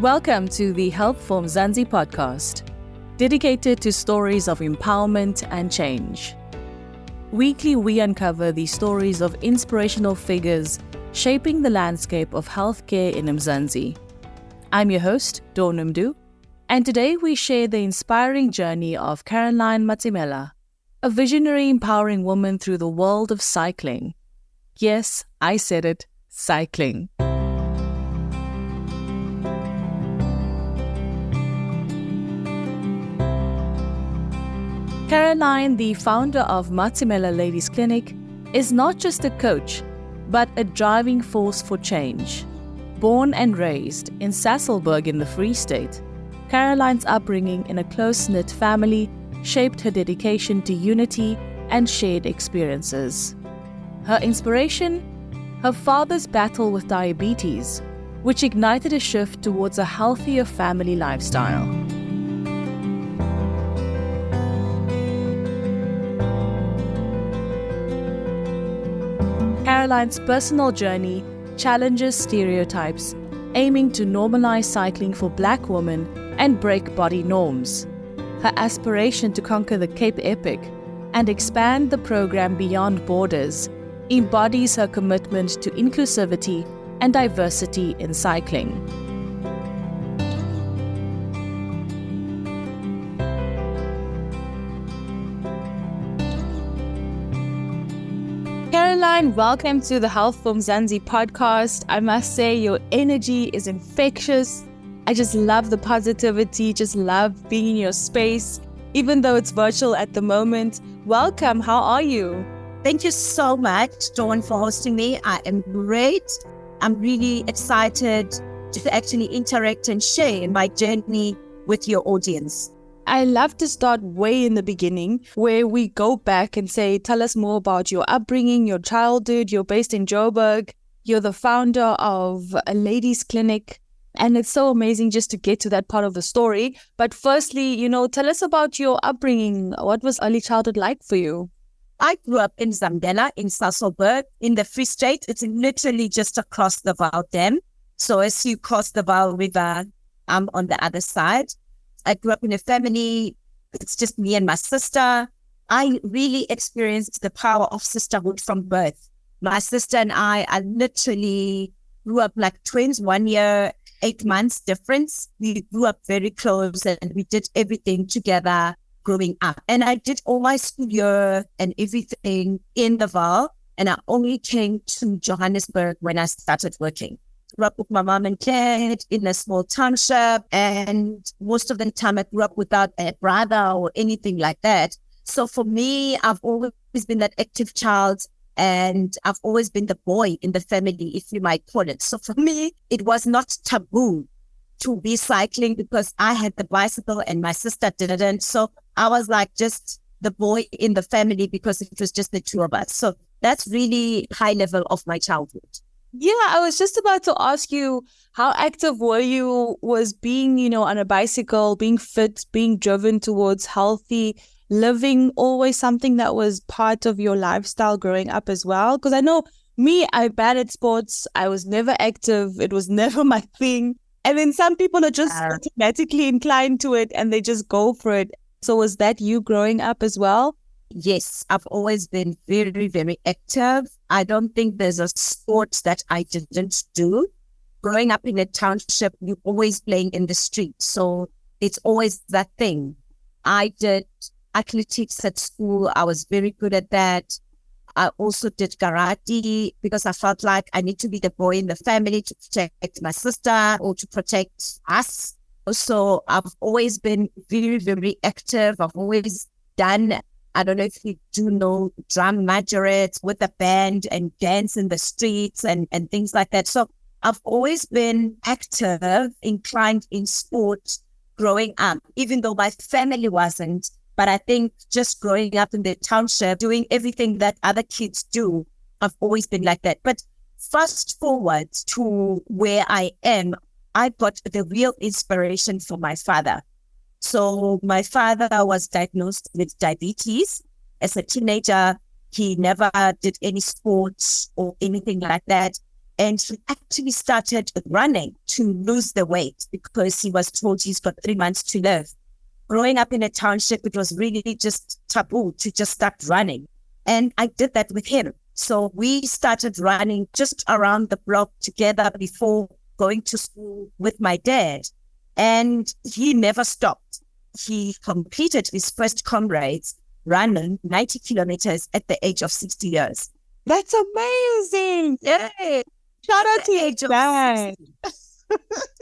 Welcome to the Health For Mzansi podcast, dedicated to stories of empowerment and change. Weekly, we uncover the stories of inspirational figures shaping the landscape of healthcare in Mzansi. I'm your host, Dawn Mdu, and today we share the inspiring journey of Caroline Matsimela, a visionary empowering woman through the world of cycling. Yes, I said it, cycling. Caroline, the founder of Matsimela Ladies Clinic, is not just a coach, but a driving force for change. Born and raised in Sasolburg in the Free State, Caroline's upbringing in a close-knit family shaped her dedication to unity and shared experiences. Her inspiration? Her father's battle with diabetes, which ignited a shift towards a healthier family lifestyle. Caroline's personal journey challenges stereotypes, aiming to normalize cycling for Black women and break body norms. Her aspiration to conquer the Cape Epic and expand the program beyond borders embodies her commitment to inclusivity and diversity in cycling. Caroline, welcome to the Health For Mzansi podcast. I must say your energy is infectious. I just love the positivity, just love being in your space, even though it's virtual at the moment. Welcome, how are you? Thank you so much, Dawn, for hosting me. I am great. I'm really excited to actually interact and share my journey with your audience. I love to start way in the beginning, where we go back and say, tell us more about your upbringing, your childhood. You're based in Joburg. You're the founder of a ladies' clinic. And it's so amazing just to get to that part of the story. But firstly, tell us about your upbringing. What was early childhood like for you? I grew up in Zambela, in Sasolburg, in the Free State. It's literally just across the Vaal Dam. So as you cross the Vaal River, I'm on the other side. I grew up in a family, it's just me and my sister. I really experienced the power of sisterhood from birth. My sister and I literally grew up like twins, 1 year, 8 months difference. We grew up very close and we did everything together growing up. And I did all my school year and everything in the Vaal. And I only came to Johannesburg when I started working. Grew up with my mom and dad in a small township, and most of the time I grew up without a brother or anything like that. So for me, I've always been that active child, and I've always been the boy in the family, if you might call it. So for me, it was not taboo to be cycling because I had the bicycle and my sister didn't. So I was like just the boy in the family because it was just the two of us. So that's really high level of my childhood. Yeah, I was just about to ask you, how active were you? Was being, on a bicycle, being fit, being driven towards healthy living always something that was part of your lifestyle growing up as well? Because I know me, I'm bad at sports. I was never active. It was never my thing. And then some people are just automatically inclined to it and they just go for it. So was that you growing up as well? Yes, I've always been very, very active. I don't think there's a sport that I didn't do. Growing up in a township, you're always playing in the street. So it's always that thing. I did athletics at school. I was very good at that. I also did karate because I felt like I need to be the boy in the family to protect my sister or to protect us. So I've always been very, very active. I've always done, I don't know if you do know, drum majorettes with a band and dance in the streets and things like that. So I've always been active, inclined in sport growing up, even though my family wasn't. But I think just growing up in the township, doing everything that other kids do, I've always been like that. But fast forward to where I am, I got the real inspiration from my father. So my father was diagnosed with diabetes. As a teenager, he never did any sports or anything like that. And he actually started running to lose the weight because he was told he's got 3 months to live. Growing up in a township, it was really just taboo to just start running. And I did that with him. So we started running just around the block together before going to school with my dad. And he never stopped. He completed his first comrades running 90 kilometers at the age of 60 years. That's amazing. Yeah. Shout out to your dad.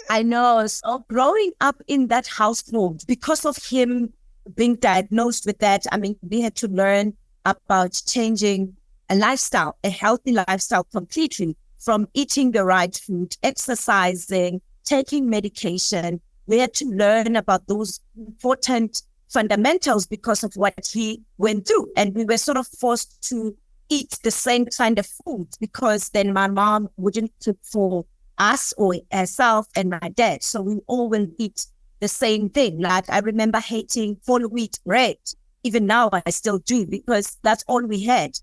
I know. So growing up in that household, because of him being diagnosed with that, I mean, we had to learn about changing a lifestyle, a healthy lifestyle completely, from eating the right food, exercising, taking medication. We had to learn about those important fundamentals because of what he went through. And we were sort of forced to eat the same kind of food because then my mom wouldn't cook for us or herself and my dad. So we all will eat the same thing. Like I remember hating whole wheat bread. Even now I still do because that's all we had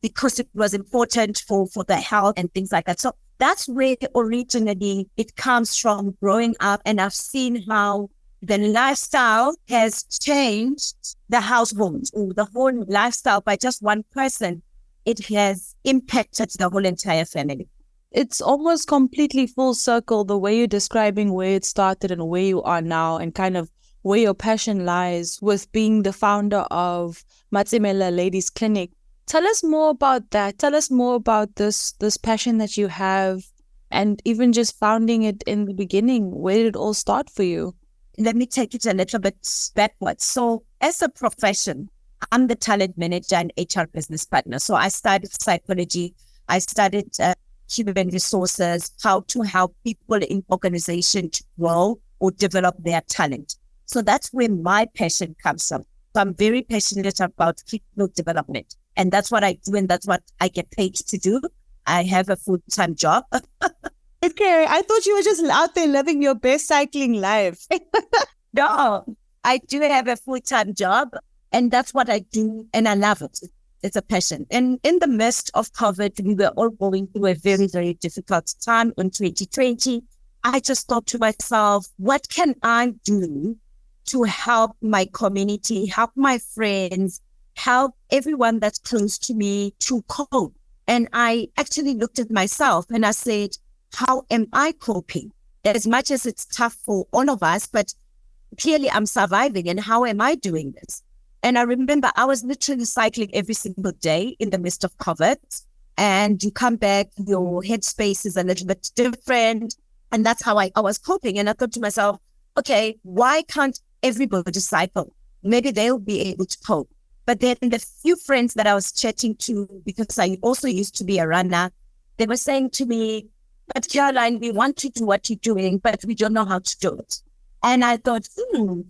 because it was important for the health and things like that. So that's where originally it comes from growing up. And I've seen how the lifestyle has changed the household or the whole lifestyle by just one person. It has impacted the whole entire family. It's almost completely full circle, the way you're describing where it started and where you are now and kind of where your passion lies with being the founder of Matsimela Ladies Clinic. Tell us more about that. Tell us more about this passion that you have and even just founding it in the beginning. Where did it all start for you? Let me take it a little bit backwards. So as a profession, I'm the talent manager and HR business partner. So I studied psychology. I studied human resources, how to help people in organization to grow or develop their talent. So that's where my passion comes from. So I'm very passionate about people development. And that's what I do, and that's what I get paid to do. I have a full-time job. Okay, I thought you were just out there living your best cycling life. No, I do have a full-time job, and that's what I do, and I love it. It's a passion. And in the midst of COVID, we were all going through a very, very difficult time in 2020. I just thought to myself, what can I do to help my community, help my friends, help everyone that's close to me to cope? And I actually looked at myself and I said, how am I coping? As much as it's tough for all of us, but clearly I'm surviving, and how am I doing this? And I remember I was literally cycling every single day in the midst of COVID, and you come back, your headspace is a little bit different. And that's how I was coping. And I thought to myself, okay, why can't everybody cycle? Maybe they'll be able to cope. But then the few friends that I was chatting to, because I also used to be a runner, they were saying to me, but Caroline, we want to do what you're doing, but we don't know how to do it. And I thought,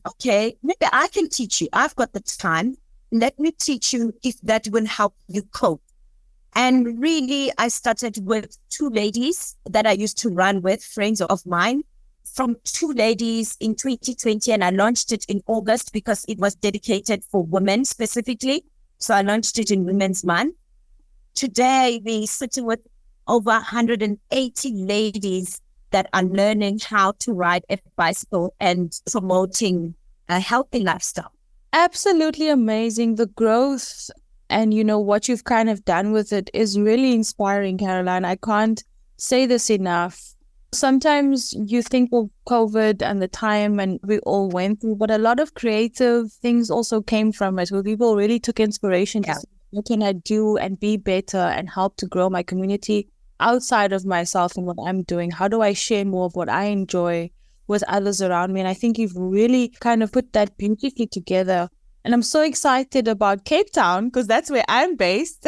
okay, maybe I can teach you. I've got the time. Let me teach you if that will help you cope. And really, I started with 2 ladies that I used to run with, friends of mine, from 2 ladies in 2020. And I launched it in August because it was dedicated for women specifically. So I launched it in Women's Month. Today, we're sitting with over 180 ladies that are learning how to ride a bicycle and promoting a healthy lifestyle. Absolutely amazing. The growth and, what you've kind of done with it is really inspiring, Caroline. I can't say this enough. Sometimes you think of COVID and the time and we all went through, but a lot of creative things also came from it, where people really took inspiration to say, what can I do and be better and help to grow my community outside of myself and what I'm doing? How do I share more of what I enjoy with others around me? And I think you've really kind of put that beautifully together. And I'm so excited about Cape Town because that's where I'm based.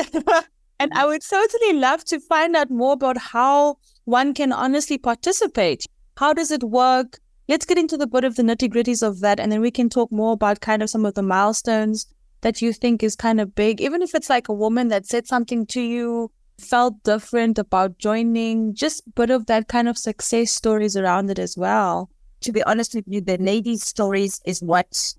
And I would totally love to find out more about how one can honestly participate. How does it work? Let's get into the bit of the nitty-gritties of that, and then we can talk more about kind of some of the milestones that you think is kind of big. Even if it's like a woman that said something to you, felt different about joining, just a bit of that kind of success stories around it as well. To be honest with you, the ladies' stories is what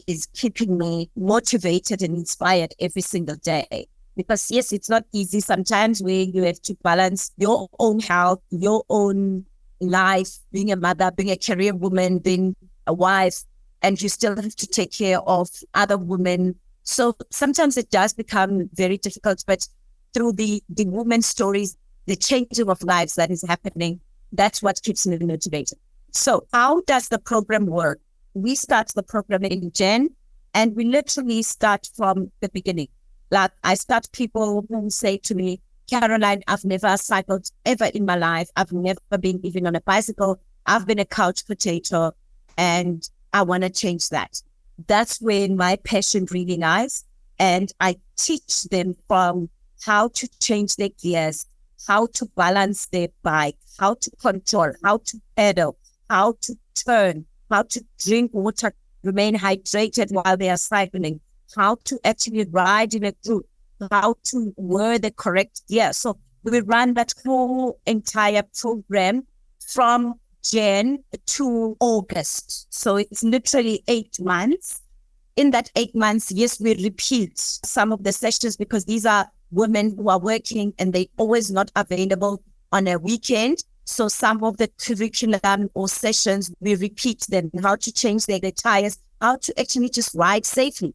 is keeping me motivated and inspired every single day. Because yes, it's not easy sometimes where you have to balance your own health, your own life, being a mother, being a career woman, being a wife, and you still have to take care of other women. So sometimes it does become very difficult, but through the women's stories, the changing of lives that is happening, that's what keeps me motivated. So how does the program work? We start the program in Jan, and we literally start from the beginning. Like I start people who say to me, Caroline, I've never cycled ever in my life. I've never been even on a bicycle. I've been a couch potato, and I want to change that. That's where my passion really lies. And I teach them from how to change their gears, how to balance their bike, how to control, how to pedal, how to turn, how to drink water, remain hydrated while they are cycling, how to actually ride in a group, how to wear the correct gear. So we run that whole entire program from Jan to August. So it's literally 8 months. In that 8 months, yes, we repeat some of the sessions because these are women who are working and they always not available on a weekend. So some of the curriculum or sessions, we repeat them, how to change their tires, how to actually just ride safely.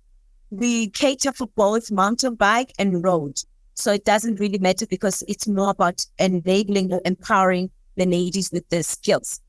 We cater for both mountain bike and road. So it doesn't really matter because it's more about enabling or empowering the ladies with the skills.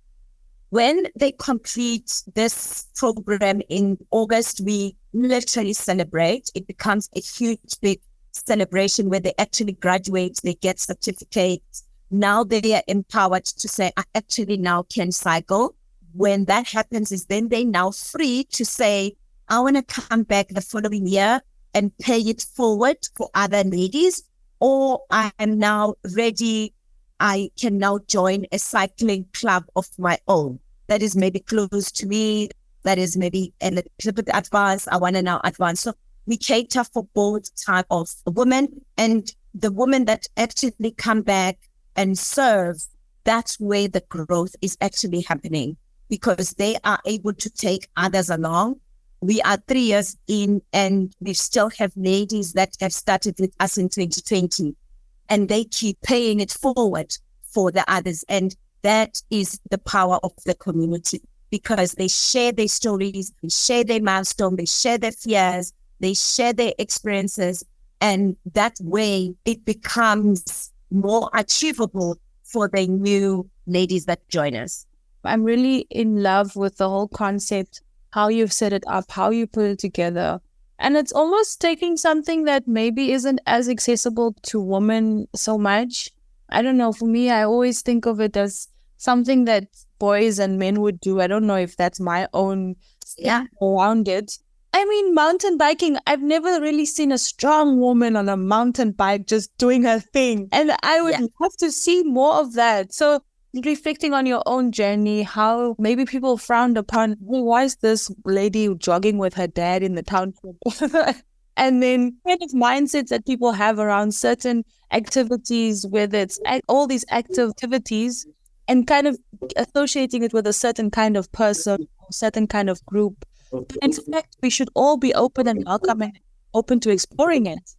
When they complete this program in August, we literally celebrate. It becomes a huge, big celebration where they actually graduate, they get certificates. Now they are empowered to say, I actually now can cycle. When that happens is then they're now free to say, I want to come back the following year and pay it forward for other ladies, or I am now ready. I can now join a cycling club of my own. That is maybe close to me. That is maybe a little bit advanced. I want to now advance. So we cater for both type of women, and the women that actually come back and serve, that's where the growth is actually happening because they are able to take others along. We are 3 years in and we still have ladies that have started with us in 2020 and they keep paying it forward for the others. And that is the power of the community because they share their stories, they share their milestones, they share their fears, they share their experiences. And that way it becomes more achievable for the new ladies that join us. I'm really in love with the whole concept, how you've set it up, how you put it together. And it's almost taking something that maybe isn't as accessible to women so much. I don't know. For me, I always think of it as something that boys and men would do. I don't know if that's my own around it. I mean, mountain biking, I've never really seen a strong woman on a mountain bike just doing her thing. And I would love to see more of that. So reflecting on your own journey, how maybe people frowned upon, well, why is this lady jogging with her dad in the township? And then kind of mindsets that people have around certain activities, whether it's all these activities, and kind of associating it with a certain kind of person, or certain kind of group. In fact, we should all be open and welcome and open to exploring it.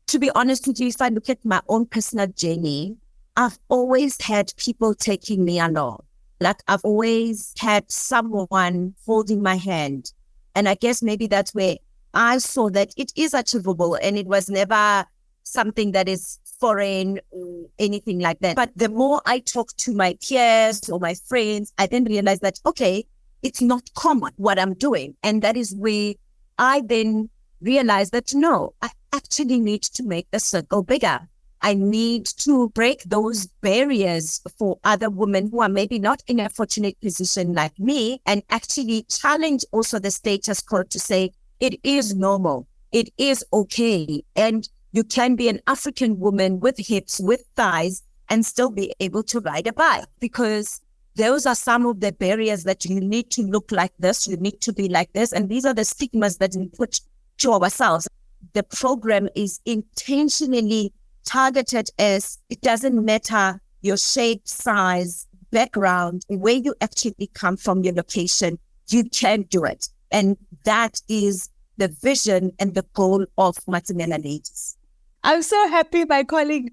To be honest with you, if I look at my own personal journey, I've always had people taking me along. Like I've always had someone holding my hand. And I guess maybe that's where I saw that it is achievable and it was never something that is foreign or anything like that. But the more I talk to my peers or my friends, I then realized that, okay, it's not common what I'm doing. And that is where I then realized that, no, I actually need to make the circle bigger. I need to break those barriers for other women who are maybe not in a fortunate position like me and actually challenge also the status quo to say it is normal, it is okay. And you can be an African woman with hips, with thighs, and still be able to ride a bike because those are some of the barriers that you need to look like this, you need to be like this. And these are the stigmas that we put to ourselves. The program is intentionally targeted as it doesn't matter your shape, size, background, where you actually come from, your location, you can do it. And that is the vision and the goal of Matsimela Ladies. I'm so happy my colleague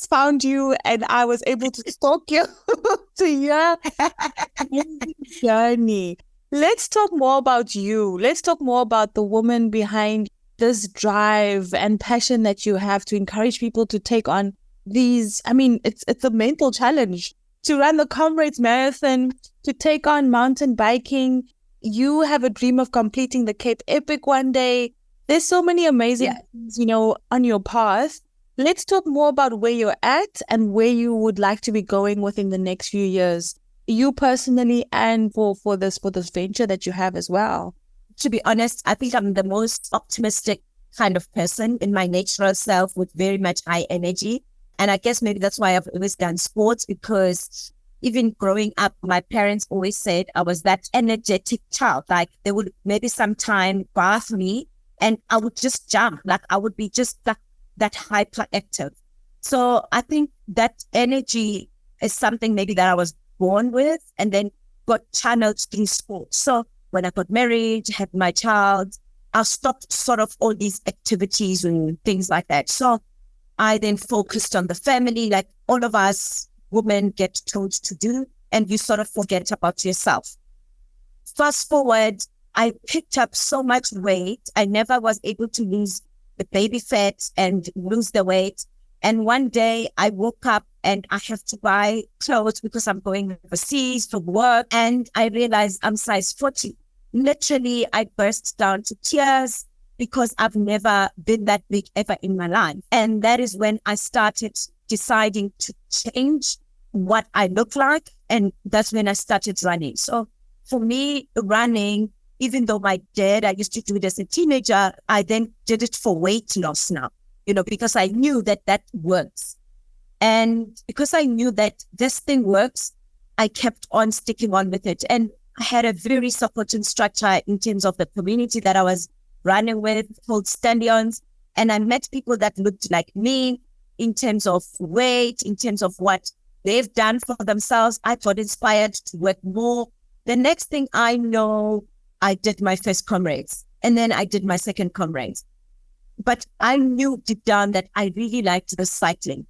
found you and I was able to stalk you to your journey. Let's talk more about you. Let's talk more about the woman behind this drive and passion that you have to encourage people to take on these. I mean, it's a mental challenge to run the Comrades Marathon, to take on mountain biking. You have a dream of completing the Cape Epic one day. There's so many amazing things, on your path. Let's talk more about where you're at and where you would like to be going within the next few years, you personally and for this venture that you have as well. To be honest, I think I'm the most optimistic kind of person in my natural self with very much high energy. And I guess maybe that's why I've always done sports, because even growing up, my parents always said I was that energetic child. Like they would maybe sometime bath me and I would just jump. Like I would be just like that hyperactive. So I think that energy is something maybe that I was born with and then got channeled through sports. So when I got married, had my child, I stopped sort of all these activities and things like that. So I then focused on the family, like all of us women get told to do, and you sort of forget about yourself. Fast forward, I picked up so much weight. I never was able to lose the baby fat and lose the weight. And one day I woke up and I have to buy clothes because I'm going overseas for work. And I realized I'm size 40. Literally, I burst down to tears because I've never been that big ever in my life. And that is when I started deciding to change what I look like. And that's when I started running. So for me, running, even though I used to do it as a teenager, I then did it for weight loss now, because I knew that works. And because I knew that this thing works, I kept on sticking on with it. And I had a very supporting structure in terms of the community that I was running with, called Stallions. And I met people that looked like me in terms of weight, in terms of what they've done for themselves. I got inspired to work more. The next thing I know, I did my first Comrades, and then I did my second Comrades. But I knew deep down that I really liked the cycling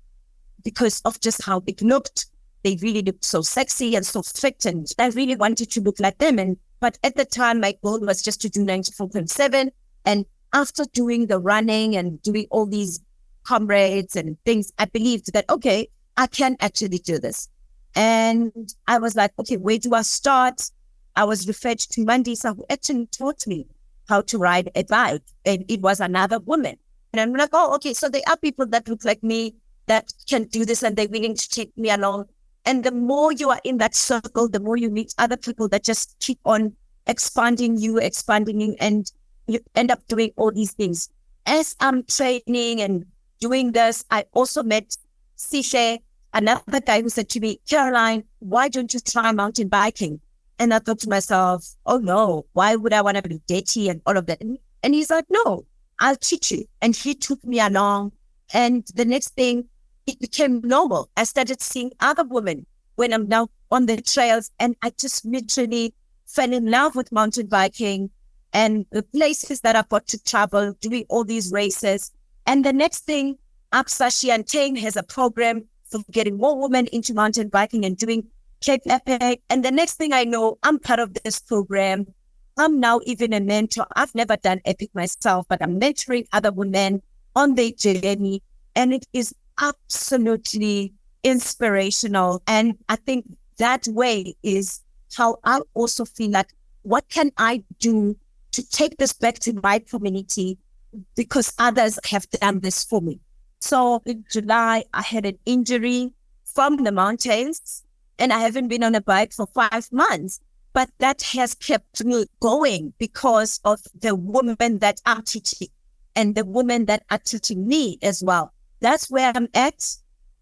because of just how it looked. They really looked so sexy and so fit, and I really wanted to look like them. But at the time, my goal was just to do 94.7. And after doing the running and doing all these Comrades and things, I believed that, okay, I can actually do this. And I was like, okay, where do I start? I was referred to Mandisa, who actually taught me how to ride a bike. And it was another woman. And I'm like, oh, okay, so there are people that look like me that can do this and they're willing to take me along. And the more you are in that circle, the more you meet other people that just keep on expanding you, and you end up doing all these things. As I'm training and doing this, I also met Sishe, another guy who said to me, Caroline, why don't you try mountain biking? And I thought to myself, oh no, why would I want to be dirty and all of that? And he's like, no, I'll teach you. And he took me along. And the next thing, it became normal. I started seeing other women when I'm now on the trails. And I just literally fell in love with mountain biking and the places that I got to travel, doing all these races. And the next thing, Absa Shianteng has a program for getting more women into mountain biking and doing Cape Epic. And the next thing I know, I'm part of this program. I'm now even a mentor. I've never done Epic myself, but I'm mentoring other women on their journey. And it is absolutely inspirational. And I think that way is how I also feel like, what can I do to take this back to my community because others have done this for me? So in July, I had an injury from the mountains. And I haven't been on a bike for 5 months, but that has kept me going because of the women that I'm teaching and the women that are teaching me as well. That's where I'm at.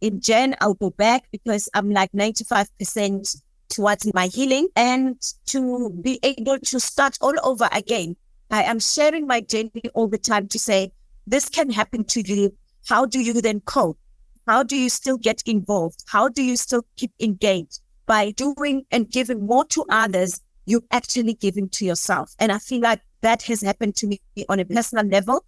In Jan, I'll go back because I'm like 95% towards my healing and to be able to start all over again. I am sharing my journey all the time to say, this can happen to you. How do you then cope? How do you still get involved? How do you still keep engaged? By doing and giving more to others, you're actually giving to yourself. And I feel like that has happened to me on a personal level.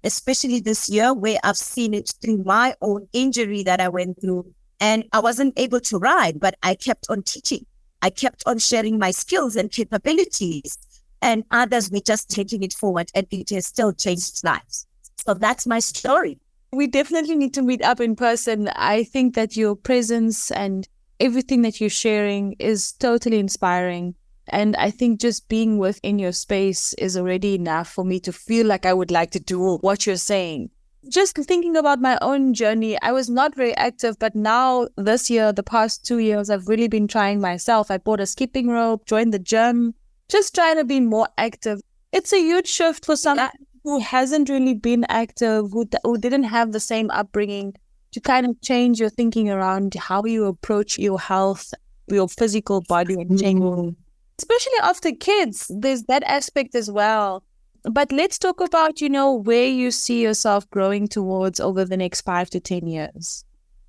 especially this year where I've seen it through my own injury that I went through. And I wasn't able to ride, but I kept on teaching. I kept on sharing my skills and capabilities, and others were just taking it forward, and it has still changed lives. So that's my story. We definitely need to meet up in person. I think that your presence and everything that you're sharing is totally inspiring. And I think just being within your space is already enough for me to feel like I would like to do what you're saying. Just thinking about my own journey, I was not very active, but now this year, the past 2 years, I've really been trying myself. I bought a skipping rope, joined the gym, just trying to be more active. It's a huge shift for someone who hasn't really been active, who didn't have the same upbringing, to kind of change your thinking around how you approach your health, your physical body, and change. Especially after kids, there's that aspect as well. But let's talk about, where you see yourself growing towards over the next 5 to 10 years.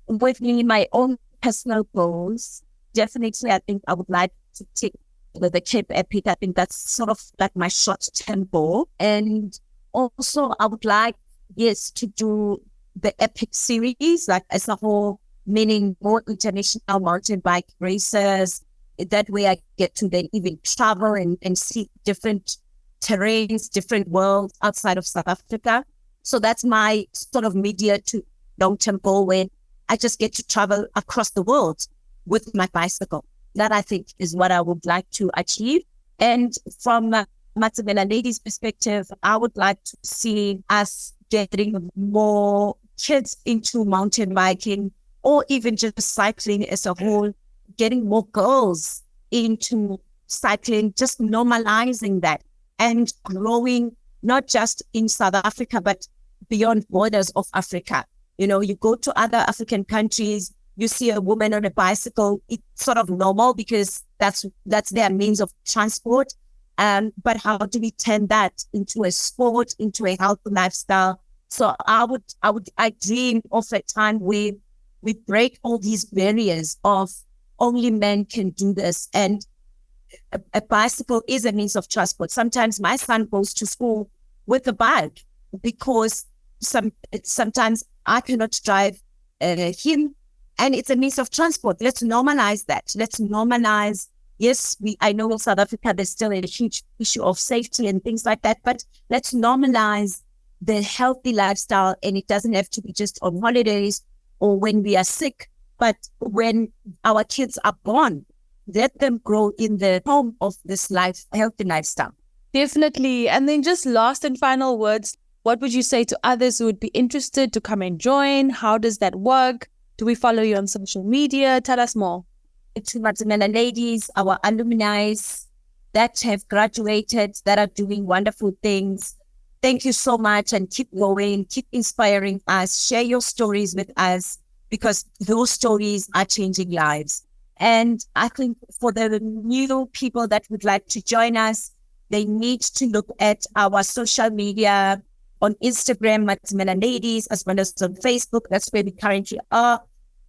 With me, my own personal goals, definitely, I think I would like to take the Cape Epic. I think that's sort of like my short-term goal. And also, I would like, to do the Epic series, like as a whole, meaning more international mountain bike races. That way I get to then even travel and see different terrains, different worlds outside of South Africa. So that's my sort of medium to long-term goal, when I just get to travel across the world with my bicycle. That I think is what I would like to achieve. And from Matsimela Ladies' perspective, I would like to see us getting more kids into mountain biking, or even just cycling as a whole, getting more girls into cycling, just normalizing that and growing not just in South Africa, but beyond borders of Africa. You go to other African countries, you see a woman on a bicycle, it's sort of normal because that's their means of transport. But how do we turn that into a sport, into a healthy lifestyle? So I dream of a time where we break all these barriers of only men can do this. And a bicycle is a means of transport. Sometimes my son goes to school with a bike because sometimes I cannot drive him, and it's a means of transport. Let's normalize that. Let's normalize. Yes, I know in South Africa there's still a huge issue of safety and things like that, but let's normalize the healthy lifestyle, and it doesn't have to be just on holidays or when we are sick, but when our kids are born, let them grow in the home of this healthy lifestyle. Definitely. And then just last and final words, what would you say to others who would be interested to come and join? How does that work? Do we follow you on social media? Tell us more. To Matsimela Ladies, our alumni that have graduated, that are doing wonderful things. Thank you so much, and keep going, keep inspiring us, share your stories with us, because those stories are changing lives. And I think for the new people that would like to join us, they need to look at our social media on Instagram, Matsimela Ladies, as well as on Facebook. That's where we currently are.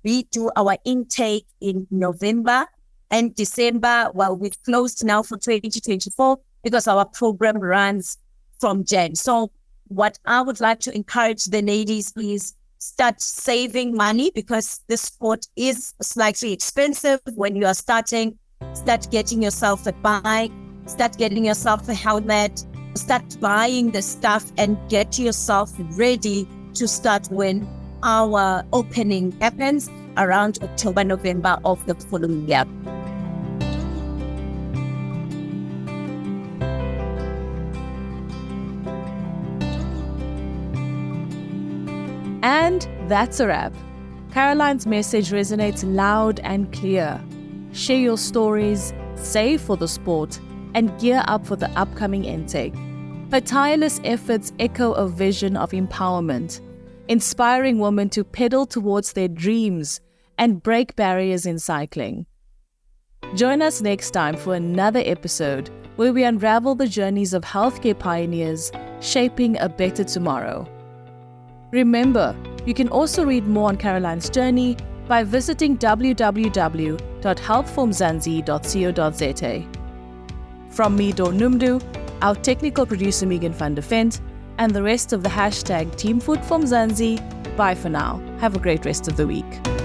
We do our intake in November and December. Well, we've closed now for 2024 because our program runs from Jan. So what I would like to encourage the ladies is start saving money, because this sport is slightly expensive when you are starting. Start getting yourself a bike, start getting yourself a helmet, start buying the stuff and get yourself ready to start when our opening happens around October, November of the following year. And that's a wrap. Caroline's message resonates loud and clear. Share your stories, save for the sport, and gear up for the upcoming intake. Her tireless efforts echo a vision of empowerment, inspiring women to pedal towards their dreams and break barriers in cycling. Join us next time for another episode where we unravel the journeys of healthcare pioneers shaping a better tomorrow. Remember, you can also read more on Caroline's journey by visiting www.healthformzansi.co.za. From me, Dawn Numdu, our technical producer Megan van der Vent, and the rest of the hashtag Team Food for Mzansi. Bye for now. Have a great rest of the week.